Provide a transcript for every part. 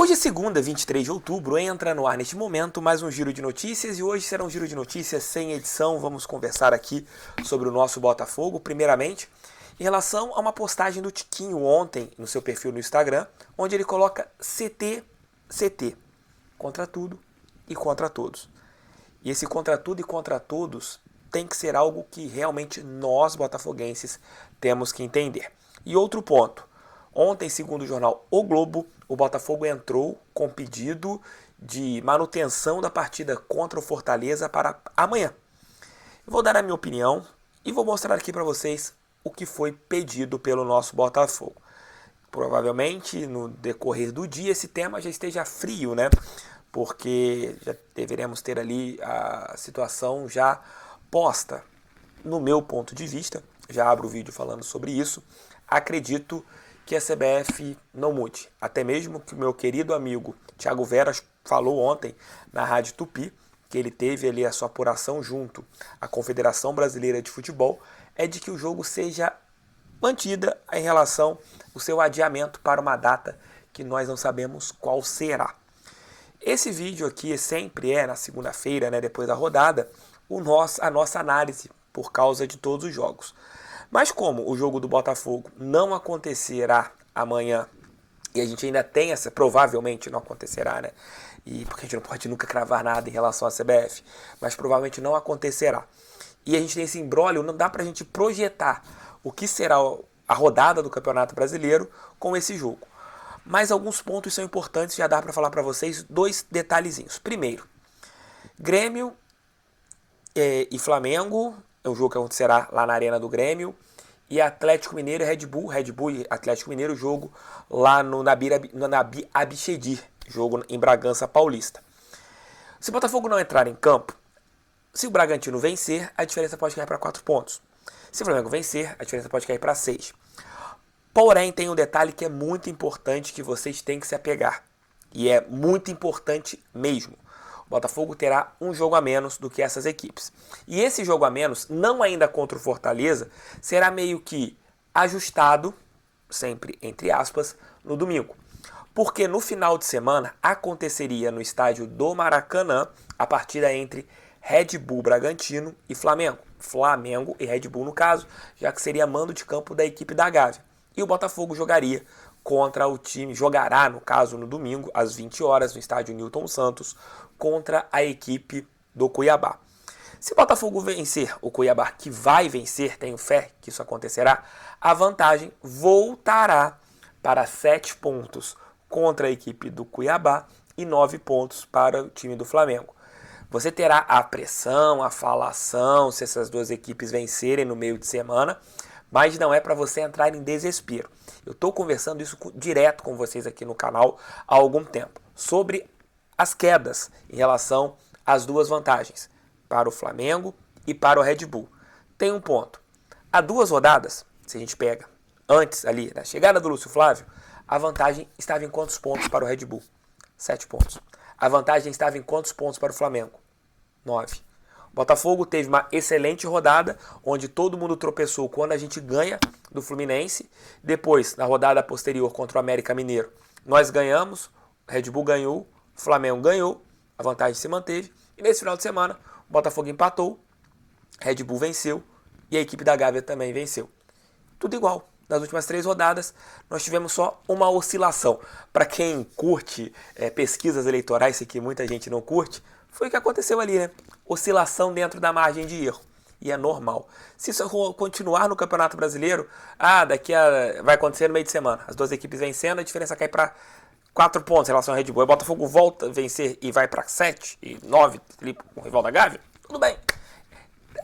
Hoje é segunda, 23 de outubro, entra no ar neste momento mais um giro de notícias e hoje será um giro de notícias sem edição. Vamos conversar aqui sobre o nosso Botafogo. Primeiramente, em relação a uma postagem do Tiquinho ontem no seu perfil no Instagram, onde ele coloca CT, contra tudo e contra todos. E esse contra tudo e contra todos tem que ser algo que realmente nós, botafoguenses, temos que entender. E outro ponto. Ontem, segundo o jornal O Globo, o Botafogo entrou com pedido de manutenção da partida contra o Fortaleza para amanhã. Eu vou dar a minha opinião e vou mostrar aqui para vocês o que foi pedido pelo nosso Botafogo. Provavelmente, no decorrer do dia, esse tema já esteja frio, né? Porque já deveremos ter ali a situação já posta. No meu ponto de vista, já abro o vídeo falando sobre isso, acredito que a CBF não mude. Até mesmo que o meu querido amigo Thiago Veras falou ontem na Rádio Tupi, que ele teve ali a sua apuração junto à Confederação Brasileira de Futebol, é de que o jogo seja mantida em relação ao seu adiamento para uma data que nós não sabemos qual será. Esse vídeo aqui sempre é na segunda-feira, né, depois da rodada, a nossa análise por causa de todos os jogos. Mas como o jogo do Botafogo não acontecerá amanhã, e a gente ainda tem essa, provavelmente não acontecerá, né? E porque a gente não pode nunca cravar nada em relação à CBF, mas provavelmente não acontecerá. E a gente tem esse imbróglio, não dá pra gente projetar o que será a rodada do Campeonato Brasileiro com esse jogo. Mas alguns pontos são importantes, já dá pra falar pra vocês dois detalhezinhos. Primeiro, Grêmio e Flamengo, é um jogo que acontecerá lá na Arena do Grêmio, e Atlético Mineiro e Red Bull e Atlético Mineiro, jogo lá no Nabi Abichedi, jogo em Bragança Paulista. Se o Botafogo não entrar em campo, se o Bragantino vencer, a diferença pode cair para 4 pontos. Se o Flamengo vencer, a diferença pode cair para 6. Porém, tem um detalhe que é muito importante que vocês têm que se apegar. E é muito importante mesmo. O Botafogo terá um jogo a menos do que essas equipes. E esse jogo a menos, não ainda contra o Fortaleza, será meio que ajustado, sempre entre aspas, no domingo. Porque no final de semana aconteceria no estádio do Maracanã a partida entre Red Bull Bragantino e Flamengo. Flamengo e Red Bull no caso, já que seria mando de campo da equipe da Gávea. E o Botafogo jogaria contra o time, jogará no caso no domingo, às 20 horas, no estádio Newton Santos, contra a equipe do Cuiabá. Se o Botafogo vencer o Cuiabá, que vai vencer, tenho fé que isso acontecerá, a vantagem voltará para 7 pontos contra a equipe do Cuiabá e 9 pontos para o time do Flamengo. Você terá a pressão, a falação, se essas duas equipes vencerem no meio de semana, mas não é para você entrar em desespero. Eu estou conversando isso direto com vocês aqui no canal há algum tempo, sobre as quedas em relação às duas vantagens, para o Flamengo e para o Red Bull. Tem um ponto. Há 2 rodadas, se a gente pega antes ali, na chegada do Lúcio Flávio, a vantagem estava em quantos pontos para o Red Bull? 7 pontos. A vantagem estava em quantos pontos para o Flamengo? 9. O Botafogo teve uma excelente rodada, onde todo mundo tropeçou quando a gente ganha do Fluminense. Depois, na rodada posterior contra o América Mineiro, nós ganhamos, o Red Bull ganhou, o Flamengo ganhou, a vantagem se manteve. E nesse final de semana, o Botafogo empatou, Red Bull venceu e a equipe da Gávea também venceu. Tudo igual. Nas últimas 3 rodadas, nós tivemos só uma oscilação. Para quem curte pesquisas eleitorais, sei que muita gente não curte, foi o que aconteceu ali, né? Oscilação dentro da margem de erro. E é normal. Se isso continuar no Campeonato Brasileiro, vai acontecer no meio de semana. As 2 equipes vencendo, a diferença cai para 4 pontos em relação ao Red Bull. O Botafogo volta a vencer e vai para 7 e 9 ali com o rival da Gávea. Tudo bem.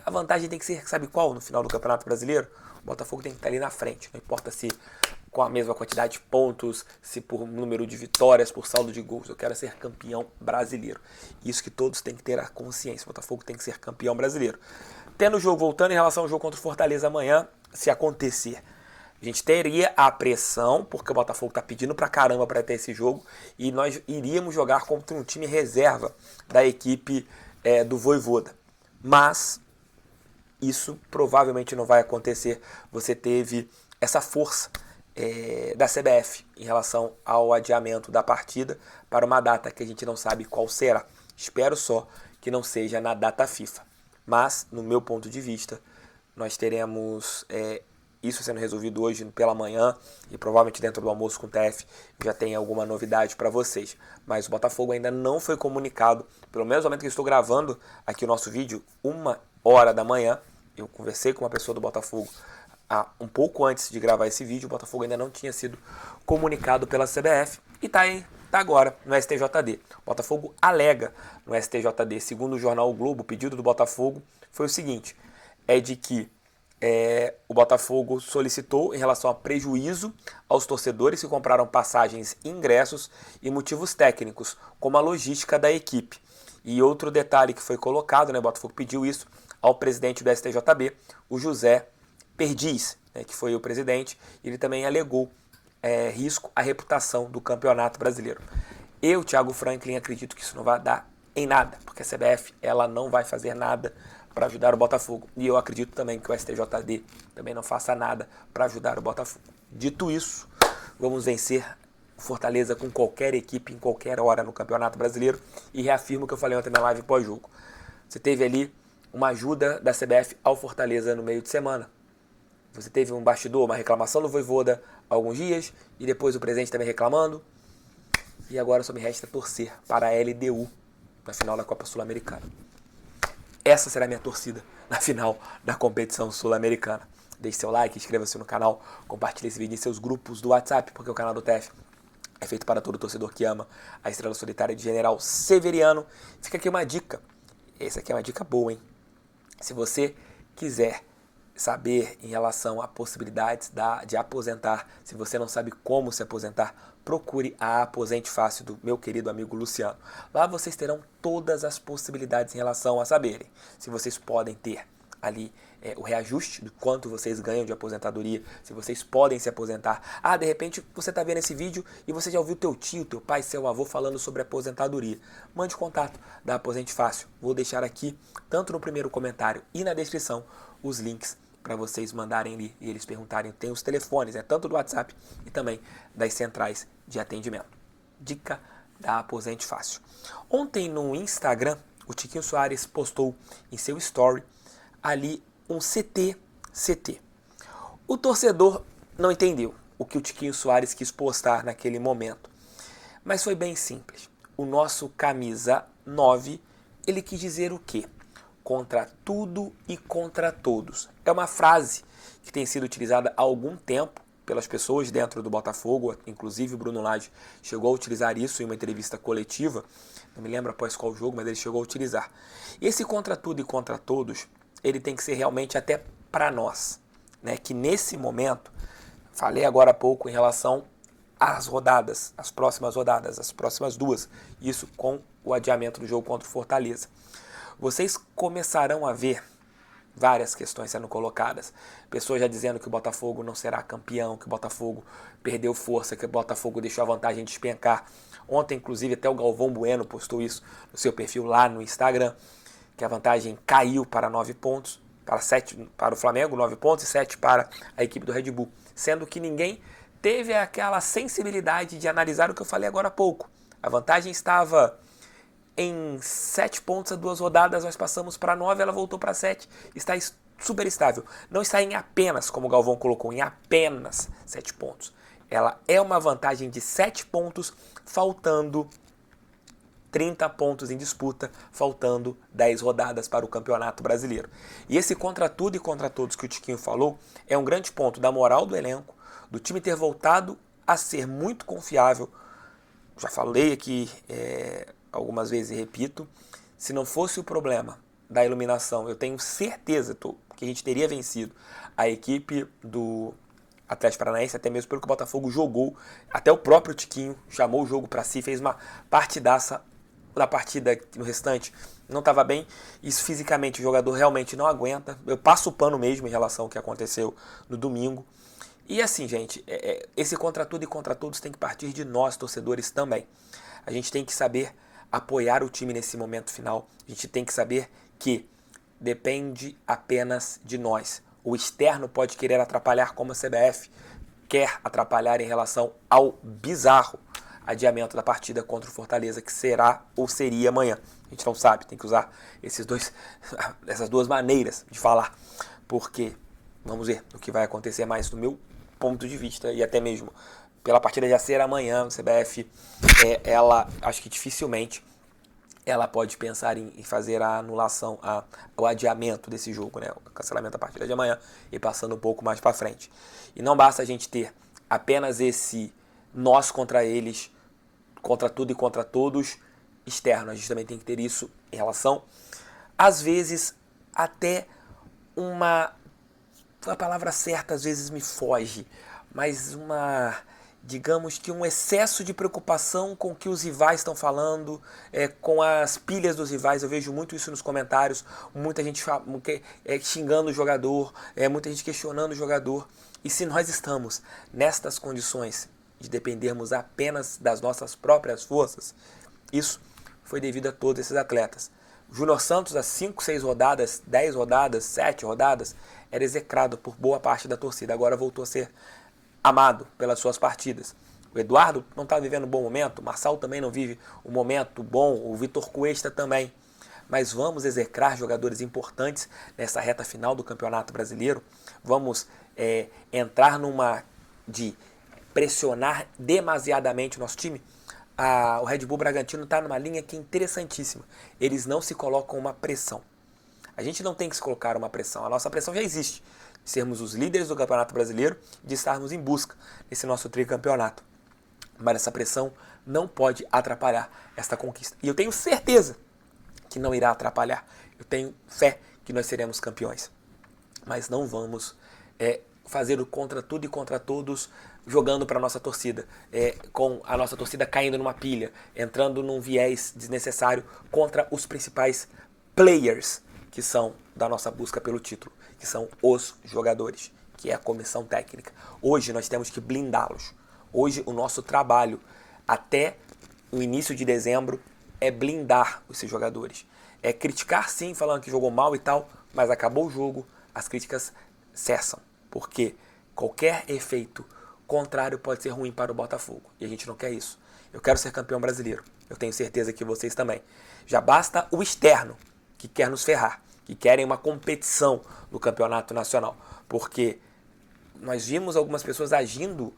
A vantagem tem que ser, sabe qual, no final do Campeonato Brasileiro? O Botafogo tem que estar ali na frente. Não importa se com a mesma quantidade de pontos, se por número de vitórias, por saldo de gols. Eu quero ser campeão brasileiro. Isso que todos têm que ter a consciência. O Botafogo tem que ser campeão brasileiro. Tendo o jogo, voltando em relação ao jogo contra o Fortaleza amanhã, se acontecer, a gente teria a pressão, porque o Botafogo está pedindo pra caramba para ter esse jogo, e nós iríamos jogar contra um time reserva da equipe do Vojvoda. Mas isso provavelmente não vai acontecer. Você teve essa força da CBF em relação ao adiamento da partida para uma data que a gente não sabe qual será. Espero só que não seja na data FIFA. Mas, no meu ponto de vista, nós teremos isso sendo resolvido hoje pela manhã e provavelmente dentro do almoço com o TF já tem alguma novidade para vocês. Mas o Botafogo ainda não foi comunicado, pelo menos no momento que eu estou gravando aqui o nosso vídeo, 1h da manhã. Eu conversei com uma pessoa do Botafogo um pouco antes de gravar esse vídeo. O Botafogo ainda não tinha sido comunicado pela CBF e está agora no STJD. O Botafogo alega no STJD, segundo o jornal O Globo, o pedido do Botafogo foi o seguinte, é de que o Botafogo solicitou em relação a prejuízo aos torcedores que compraram passagens e ingressos e motivos técnicos, como a logística da equipe. E outro detalhe que foi colocado, né, o Botafogo pediu isso ao presidente do STJB, o José Perdiz, né, que foi o presidente, ele também alegou risco à reputação do Campeonato Brasileiro. Eu, Thiago Franklin, acredito que isso não vai dar em nada, porque a CBF ela não vai fazer nada para ajudar o Botafogo. E eu acredito também que o STJD também não faça nada para ajudar o Botafogo. Dito isso, vamos vencer Fortaleza com qualquer equipe, em qualquer hora no Campeonato Brasileiro. E reafirmo o que eu falei ontem na live pós-jogo. Você teve ali uma ajuda da CBF ao Fortaleza no meio de semana. Você teve um bastidor, uma reclamação do Vojvoda há alguns dias, e depois o presidente também reclamando. E agora só me resta torcer para a LDU na final da Copa Sul-Americana. Essa será a minha torcida na final da competição sul-americana. Deixe seu like, inscreva-se no canal, compartilhe esse vídeo em seus grupos do WhatsApp, porque o canal do TF é feito para todo torcedor que ama a estrela solitária de General Severiano. Fica aqui uma dica. Essa aqui é uma dica boa, hein? Se você quiser saber em relação a possibilidades de aposentar, se você não sabe como se aposentar, procure a Aposente Fácil do meu querido amigo Luciano. Lá vocês terão todas as possibilidades em relação a saberem se vocês podem ter ali o reajuste do quanto vocês ganham de aposentadoria, se vocês podem se aposentar. De repente você está vendo esse vídeo e você já ouviu teu tio, teu pai, seu avô falando sobre aposentadoria. Mande contato da Aposente Fácil. Vou deixar aqui, tanto no primeiro comentário e na descrição, os links para vocês mandarem ali e eles perguntarem. Tem os telefones, tanto do WhatsApp e também das centrais de atendimento. Dica da Aposente Fácil. Ontem no Instagram, o Tiquinho Soares postou em seu story ali um CT. O torcedor não entendeu o que o Tiquinho Soares quis postar naquele momento, mas foi bem simples. O nosso camisa 9, ele quis dizer o quê? Contra tudo e contra todos. É uma frase que tem sido utilizada há algum tempo pelas pessoas dentro do Botafogo, inclusive o Bruno Lage chegou a utilizar isso em uma entrevista coletiva, não me lembro após qual jogo, mas ele chegou a utilizar. E esse contra tudo e contra todos, ele tem que ser realmente até para nós, né? Que nesse momento, falei agora há pouco em relação às rodadas, as próximas rodadas, as próximas duas, isso com o adiamento do jogo contra o Fortaleza. Vocês começarão a ver várias questões sendo colocadas. Pessoas já dizendo que o Botafogo não será campeão, que o Botafogo perdeu força, que o Botafogo deixou a vantagem despencar. Ontem, inclusive, até o Galvão Bueno postou isso no seu perfil lá no Instagram, que a vantagem caiu para 9 pontos, para 7 para o Flamengo, 9 pontos e 7 para a equipe do Red Bull. Sendo que ninguém teve aquela sensibilidade de analisar o que eu falei agora há pouco. A vantagem estava em 7 pontos a 2 rodadas, nós passamos para 9, ela voltou para 7, está super estável. Não está em apenas, como o Galvão colocou, em apenas 7 pontos. Ela é uma vantagem de 7 pontos, faltando 30 pontos em disputa, faltando 10 rodadas para o Campeonato Brasileiro. E esse contra tudo e contra todos que o Tiquinho falou é um grande ponto da moral do elenco, do time ter voltado a ser muito confiável. Já falei aqui algumas vezes e repito, se não fosse o problema da iluminação, eu tenho certeza que a gente teria vencido a equipe do Atlético Paranaense, até mesmo pelo que o Botafogo jogou, até o próprio Tiquinho chamou o jogo para si, fez uma partidaça da partida no restante, não estava bem, isso fisicamente o jogador realmente não aguenta, eu passo o pano mesmo em relação ao que aconteceu no domingo. E assim, gente, esse contra tudo e contra todos tem que partir de nós, torcedores, também. A gente tem que saber apoiar o time nesse momento final. A gente tem que saber que depende apenas de nós. O externo pode querer atrapalhar, como a CBF quer atrapalhar em relação ao bizarro adiamento da partida contra o Fortaleza, que será ou seria amanhã. A gente não sabe, tem que usar essas duas maneiras de falar, porque vamos ver o que vai acontecer mais no meu ponto de vista, e até mesmo pela partida já ser amanhã, o CBF, ela, acho que dificilmente ela pode pensar em fazer a anulação, o adiamento desse jogo, né? O cancelamento da partida de amanhã e passando um pouco mais para frente. E não basta a gente ter apenas esse nós contra eles, contra tudo e contra todos externo. A gente também tem que ter isso em relação, às vezes, até a palavra certa às vezes me foge, mas digamos que um excesso de preocupação com o que os rivais estão falando, com as pilhas dos rivais. Eu vejo muito isso nos comentários, muita gente xingando o jogador, muita gente questionando o jogador. E se nós estamos nestas condições de dependermos apenas das nossas próprias forças, isso foi devido a todos esses atletas. O Júnior Santos, há 5, 6 rodadas, 10 rodadas, 7 rodadas, era execrado por boa parte da torcida. Agora voltou a ser amado pelas suas partidas. O Eduardo não está vivendo um bom momento, o Marçal também não vive um momento bom, o Vitor Cuesta também. Mas vamos execrar jogadores importantes nessa reta final do Campeonato Brasileiro. Vamos entrar de pressionar demasiadamente o nosso time. O Red Bull Bragantino está numa linha que é interessantíssima. Eles não se colocam uma pressão. A gente não tem que se colocar uma pressão. A nossa pressão já existe. De sermos os líderes do Campeonato Brasileiro, de estarmos em busca desse nosso tricampeonato. Mas essa pressão não pode atrapalhar esta conquista. E eu tenho certeza que não irá atrapalhar. Eu tenho fé que nós seremos campeões. Mas não vamos fazer o contra tudo e contra todos jogando para a nossa torcida, com a nossa torcida caindo numa pilha, entrando num viés desnecessário contra os principais players que são da nossa busca pelo título, que são os jogadores, que é a comissão técnica. Hoje nós temos que blindá-los. Hoje o nosso trabalho até o início de dezembro é blindar esses jogadores. É criticar sim, falando que jogou mal e tal, mas acabou o jogo, as críticas cessam, porque qualquer efeito contrário pode ser ruim para o Botafogo, e a gente não quer isso. Eu quero ser campeão brasileiro, eu tenho certeza que vocês também. Já basta o externo, que quer nos ferrar, que querem uma competição no campeonato nacional, porque nós vimos algumas pessoas agindo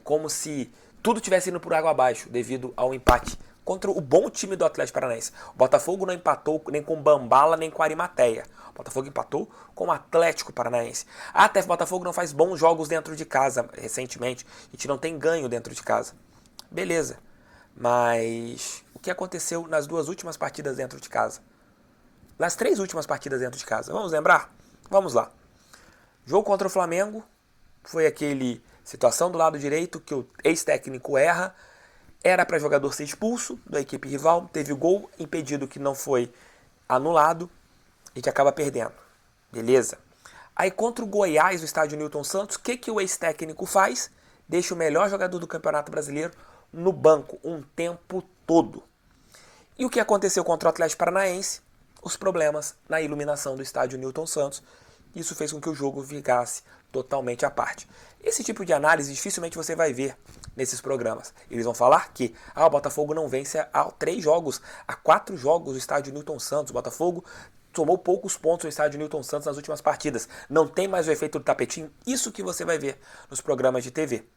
como se tudo tivesse indo por água abaixo devido ao empate contra o bom time do Atlético Paranaense. O Botafogo não empatou nem com Bambala nem com Arimateia. O Botafogo empatou com o Atlético Paranaense. Até o Botafogo não faz bons jogos dentro de casa recentemente. A gente não tem ganho dentro de casa. Beleza. Mas o que aconteceu nas 2 últimas partidas dentro de casa? Nas 3 últimas partidas dentro de casa. Vamos lembrar? Vamos lá. Jogo contra o Flamengo. Foi aquele situação do lado direito que o ex-técnico erra. Era para jogador ser expulso da equipe rival. Teve o gol impedido que não foi anulado. A gente acaba perdendo. Beleza. Aí contra o Goiás, no estádio Newton Santos, o que o ex-técnico faz? Deixa o melhor jogador do Campeonato Brasileiro no banco um tempo todo. E o que aconteceu contra o Atlético Paranaense? Os problemas na iluminação do estádio Newton Santos. Isso fez com que o jogo ficasse totalmente à parte. Esse tipo de análise dificilmente você vai ver nesses programas. Eles vão falar que o Botafogo não vence há 3 jogos, há 4 jogos no estádio Newton Santos. O Botafogo tomou poucos pontos no estádio Newton Santos nas últimas partidas. Não tem mais o efeito do tapetinho. Isso que você vai ver nos programas de TV.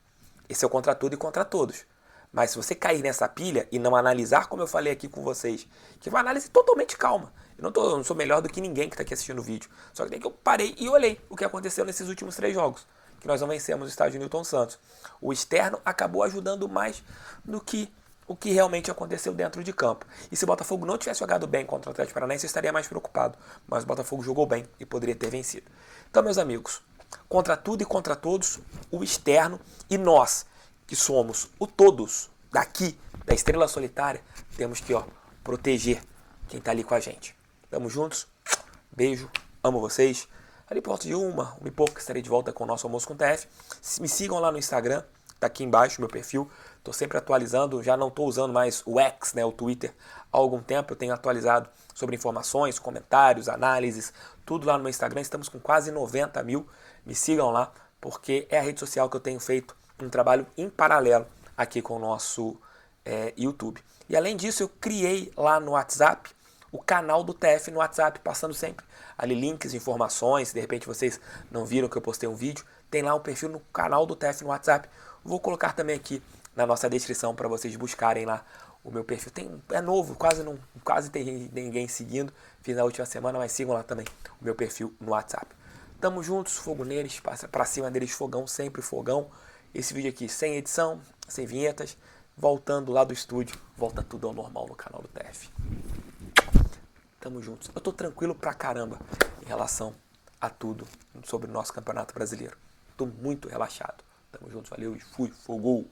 Esse é o contra tudo e contra todos. Mas se você cair nessa pilha e não analisar, como eu falei aqui com vocês, que é uma análise totalmente calma. Eu não sou melhor do que ninguém que está aqui assistindo o vídeo. Só que daí que eu parei e olhei o que aconteceu nesses últimos 3 jogos. Que nós não vencemos o estádio Newton Santos. O externo acabou ajudando mais do que o que realmente aconteceu dentro de campo. E se o Botafogo não tivesse jogado bem contra o Atlético Paranaense, eu estaria mais preocupado. Mas o Botafogo jogou bem e poderia ter vencido. Então, meus amigos, contra tudo e contra todos, o externo e nós, que somos o todos daqui, da Estrela Solitária, temos que proteger quem está ali com a gente. Tamo juntos, beijo, amo vocês. Ali por volta de uma e pouco estarei de volta com o nosso Almoço com TF. Me sigam lá no Instagram, tá aqui embaixo meu perfil. Estou sempre atualizando, já não estou usando mais o X, o Twitter, há algum tempo. Eu tenho atualizado sobre informações, comentários, análises, tudo lá no meu Instagram. Estamos com quase 90 mil. Me sigam lá, porque é a rede social que eu tenho feito um trabalho em paralelo aqui com o nosso YouTube. E além disso, eu criei lá no WhatsApp o canal do TF no WhatsApp, passando sempre ali links, informações. Se de repente vocês não viram que eu postei um vídeo, tem lá um perfil no canal do TF no WhatsApp. Vou colocar também aqui na nossa descrição para vocês buscarem lá o meu perfil. É novo, quase tem ninguém seguindo. Fiz na última semana, mas sigam lá também o meu perfil no WhatsApp. Tamo juntos, fogo neles, passa pra cima deles, fogão, sempre fogão. Esse vídeo aqui sem edição, sem vinhetas, voltando lá do estúdio, volta tudo ao normal no canal do TF. Tamo juntos. Eu tô tranquilo pra caramba em relação a tudo sobre o nosso Campeonato Brasileiro. Tô muito relaxado. Tamo juntos, valeu e fui, fogou!